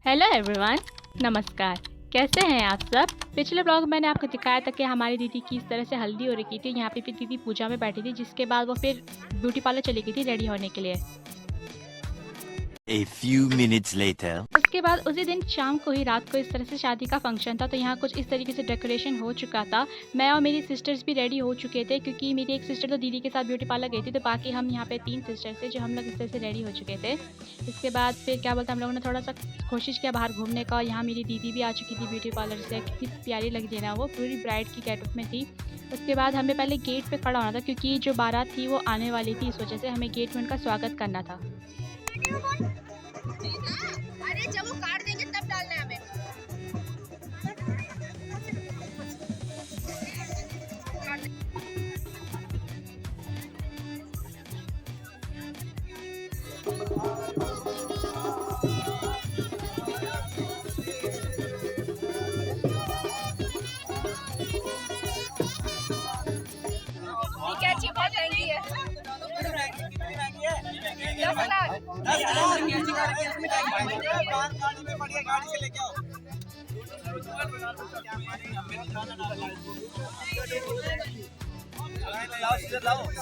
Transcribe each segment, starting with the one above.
Hello everyone, नमस्कार। कैसे हैं आप सब? पिछले ब्लॉग में मैंने आपको दिखाया था कि हमारी दीदी की इस तरह से हल्दी हो रखी थी। यहाँ पे फिर दीदी पूजा में बैठी थी, जिसके बाद वो फिर ब्यूटी पार्लर चली गई थी रेडी होने के लिए। A few minutes later. उसके बाद उसी दिन शाम को ही रात को इस तरह से शादी का फंक्शन था, तो यहाँ कुछ इस तरीके से डेकोरेशन हो चुका था। मैं और मेरी सिस्टर्स भी रेडी हो चुके थे, क्योंकि मेरी एक सिस्टर तो दीदी के साथ ब्यूटी पार्लर गई थी, तो बाकी हम यहाँ पे 3 सिस्टर्स थे जो हम लोग इस तरह से रेडी हो चुके थे। इसके बाद फिर क्या बोलते हैं, हम लोगों ने थोड़ा सा कोशिश किया बाहर घूमने का। यहाँ मेरी दीदी भी आ चुकी थी ब्यूटी पार्लर से, कितनी प्यारी लग रही है ना, वो पूरी ब्राइड की गेटअप में थी। उसके बाद हमें पहले गेट पे खड़ा होना था, क्योंकि जो बारात थी वो आने वाली थी, इस वजह से हमें गेट में उनका स्वागत करना था। अरे जब वो काट देंगे तब डालना है हमें। कैची बहुत महंगी है। 10,00,000। गाड़ी से लेके आओ।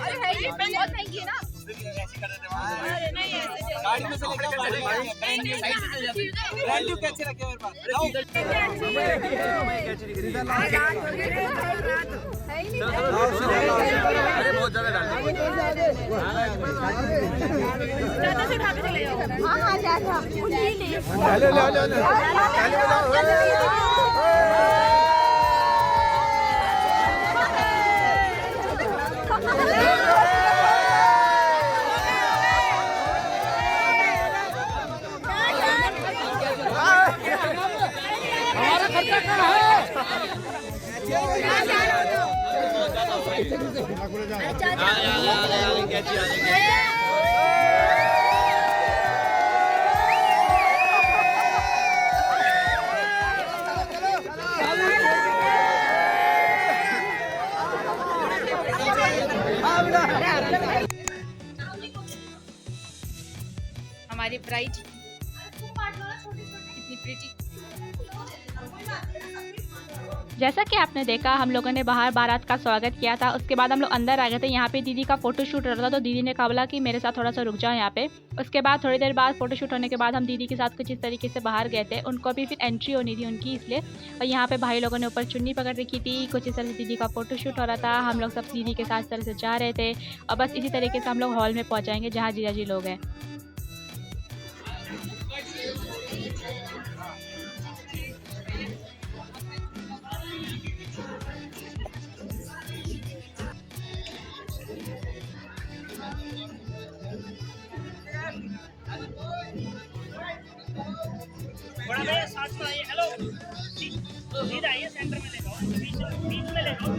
अरे है ये बहुत महंगी है ना। अरे नहीं ऐसे गाड़ी में से लेके आओ। वैल्यू कैसे रखे मेरे पास? अरे बहुत ज्यादा डाल। ज्यादा से उठा के चले जाओ। हाँ ज्यादा। हमारा खर्चा कहाँ है? हमारी ब्राइड कितनी प्रिटी। जैसा कि आपने देखा, हम लोगों ने बाहर बारात का स्वागत किया था। उसके बाद हम लोग अंदर आ गए थे। यहाँ पे दीदी का फोटो शूट हो रहा था, तो दीदी ने कहा बोला कि मेरे साथ थोड़ा सा रुक जाओ यहाँ पे। उसके बाद थोड़ी देर बाद फोटो शूट होने के बाद हम दीदी के साथ कुछ इस तरीके से बाहर गए थे। उनको भी फिर एंट्री होनी थी उनकी, इसलिए। और यहाँ पे भाई लोगों ने ऊपर चुन्नी पकड़ रखी थी। कुछ इस तरह से दीदी का फोटो शूट हो रहा था। हम लोग सब दीदी के साथ इस तरह से जा रहे थे, और बस इसी तरीके से हम लोग हॉल में पहुँचाएंगे जहाँ जीजा जी लोग हैं। बड़ा भैया साथ में आइए। हेलो, सीधा आइए, सेंटर में ले जाओ, बीच में ले जाओ।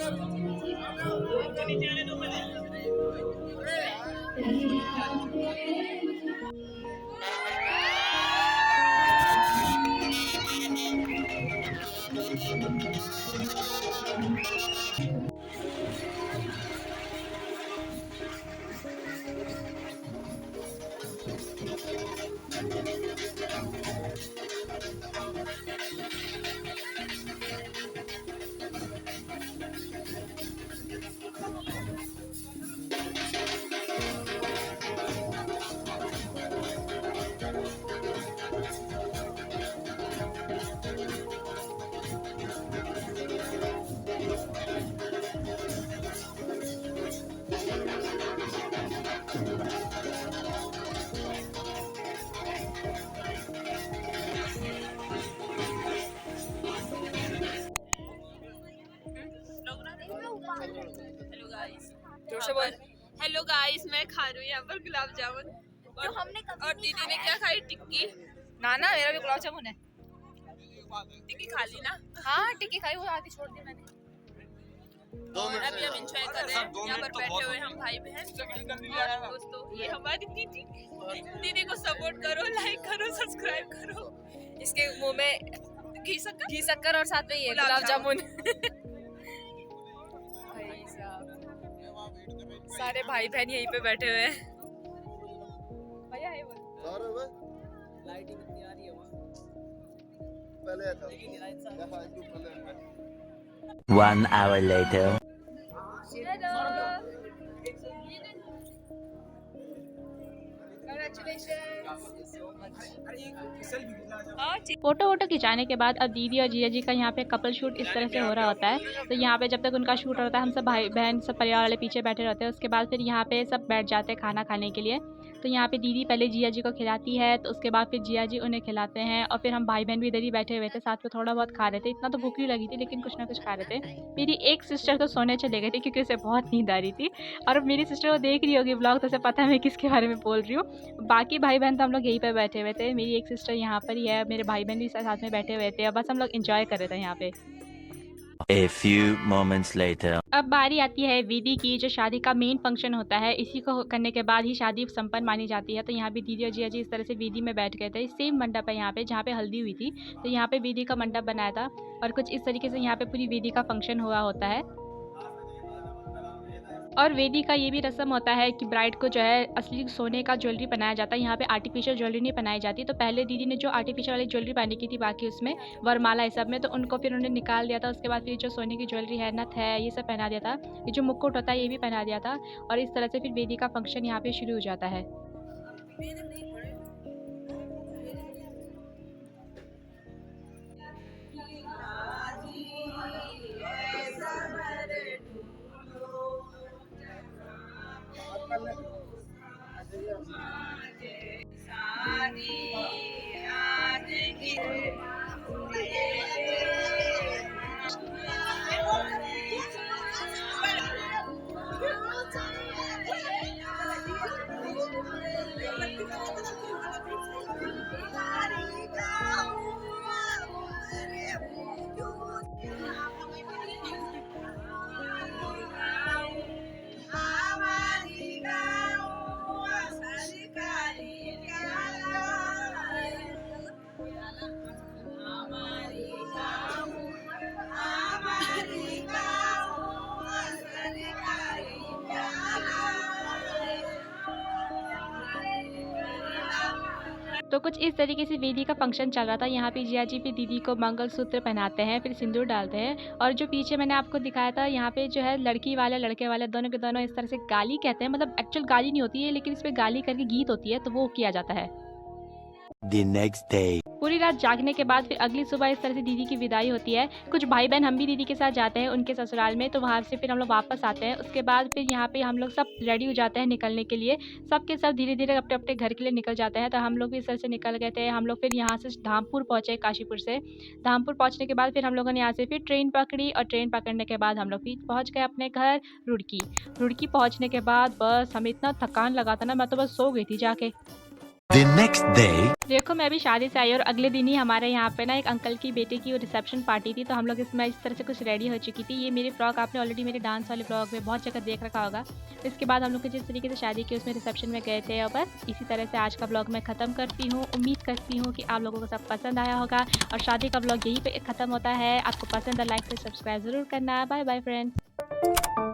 नीचे आने दो पहले। हेलो गाइस, मैं खा रही हूँ यहाँ पर गुलाब जामुन और दीदी ने क्या खाई? टिक्की। ना मेरा भी गुलाब जामुन है। टिक्की खा ली ना? हाँ टिक्की खाई, वो आधी छोड़ दी मैंने। और अभी हम एंजॉय कर रहे हैं यहाँ पर बैठे हुए हम भाई बहन और दोस्तों। ये हमारी दीदी, दीदी को सपोर्ट करो, लाइक करो, सब्सक्राइब करो। इसके मुंह में घी शक्कर और साथ में ये गुलाब जामुन। भाई साहब, सारे भाई बहन यहीं पे बैठे हुए हैं। भैया है वो लाइटिंग कितनी आ रही है वहाँ पहले था। 1 hour later. फोटो वोटो खिंचाने के बाद अब दीदी और जीजा जी का यहाँ पे कपल शूट इस तरह से हो रहा होता है। तो यहाँ पे जब तक उनका शूट होता है हम सब भाई बहन सब परिवार वाले पीछे बैठे रहते हैं। उसके बाद फिर यहाँ पे सब बैठ जाते हैं खाना खाने के लिए। तो यहाँ पे दीदी पहले जीजा जी को खिलाती है, तो उसके बाद फिर जीजा जी उन्हें खिलाते हैं और फिर हम भाई बहन भी इधर ही बैठे हुए थे, साथ में थोड़ा बहुत खा रहे थे। इतना तो भूख नहीं लगी थी लेकिन कुछ ना कुछ खा रहे थे। मेरी एक सिस्टर तो सोने चले गई थी क्योंकि उसे बहुत नींद आ रही थी और मेरी सिस्टर वो देख रही होगी ब्लॉग, तो उसे पता है मैं किसके बारे में बोल रही हूँ। बाकी भाई बहन तो हम लोग यहीं पर बैठे हुए थे। मेरी एक सिस्टर यहाँ पर ही है, मेरे भाई बहन भी साथ में बैठे हुए थे और बस हम लोग इंजॉय कर रहे थे यहाँ पे। A few moments later. अब बारी आती है विधि की, जो शादी का मेन फंक्शन होता है। इसी को करने के बाद ही शादी संपन्न मानी जाती है। तो यहाँ पे दीदी और जीजा जी इस तरह से विधि में बैठ गए थे। सेम मंडप है यहाँ पे जहाँ पे हल्दी हुई थी, तो यहाँ पे विधि का मंडप बनाया था और कुछ इस तरीके से यहाँ पे पूरी विधि का फंक्शन हुआ होता है। और वेदी का ये भी रस्म होता है कि ब्राइड को जो है असली सोने का ज्वेलरी पहनाया जाता है। यहाँ पे आर्टिफिशियल ज्वेलरी नहीं पहनाई जाती। तो पहले दीदी ने जो आर्टिफिशियल वाली ज्वेलरी पहनी की थी बाकी उसमें वरमाला इस सब में, तो उनको फिर उन्होंने निकाल दिया था। उसके बाद फिर जो सोने की ज्वेलरी है, नथ है, ये सब पहना दिया था। ये जो मुकुट होता है ये भी पहना दिया था और इस तरह से फिर वेदी का फंक्शन यहाँ पे शुरू हो जाता है। तो कुछ इस तरीके से वेदी का फंक्शन चल रहा था। यहाँ पे जिया जी भी दीदी को मंगलसूत्र पहनाते हैं, फिर सिंदूर डालते हैं। और जो पीछे मैंने आपको दिखाया था, यहाँ पे जो है लड़की वाले लड़के वाले दोनों के दोनों इस तरह से गाली कहते हैं, मतलब एक्चुअल गाली नहीं होती है लेकिन इस पे गाली करके गीत होती है, तो वो किया जाता है। The next day. पूरी रात जागने के बाद फिर अगली सुबह इस तरह से दीदी की विदाई होती है। कुछ भाई बहन हम भी दीदी के साथ जाते हैं उनके ससुराल में, तो वहाँ से फिर हम लोग वापस आते हैं। उसके बाद फिर यहाँ पे हम लोग सब रेडी हो जाते हैं निकलने के लिए। सबके सब धीरे धीरे अपने अपने घर के लिए निकल जाते हैं। तो हम लोग भी इस तरह से निकल गए थे। हम लोग फिर यहाँ से धामपुर पहुँचे, काशीपुर से। धामपुर पहुँचने के बाद फिर हम लोगों ने यहाँ से फिर ट्रेन पकड़ी और ट्रेन पकड़ने के बाद हम लोग फिर पहुँच गए अपने घर रुड़की। रुड़की पहुँचने के बाद बस हमें इतना थकान लगा था ना, मैं तो बस सो गई थी जाके। The next day. देखो मैं अभी शादी से आई और अगले दिन ही हमारे यहाँ पे ना एक अंकल की बेटे की रिसेप्शन पार्टी थी, तो हम लोग इसमें इस तरह से कुछ रेडी हो चुकी थी। ये मेरी फ्रॉक आपने ऑलरेडी मेरे डांस वाले ब्लॉग में बहुत जगह देख रखा होगा। इसके बाद हम लोग जिस तरीके से शादी की उसमें रिसेप्शन में गए थे, और बस इसी तरह से आज का ब्लॉग मैं ख़त्म करती हूँ। उम्मीद करती हूँ कि आप लोगों को सब पसंद आया होगा और शादी का ब्लॉग यहीं पर ख़त्म होता है। आपको पसंद है लाइक से सब्सक्राइब ज़रूर करना। Bye bye friends.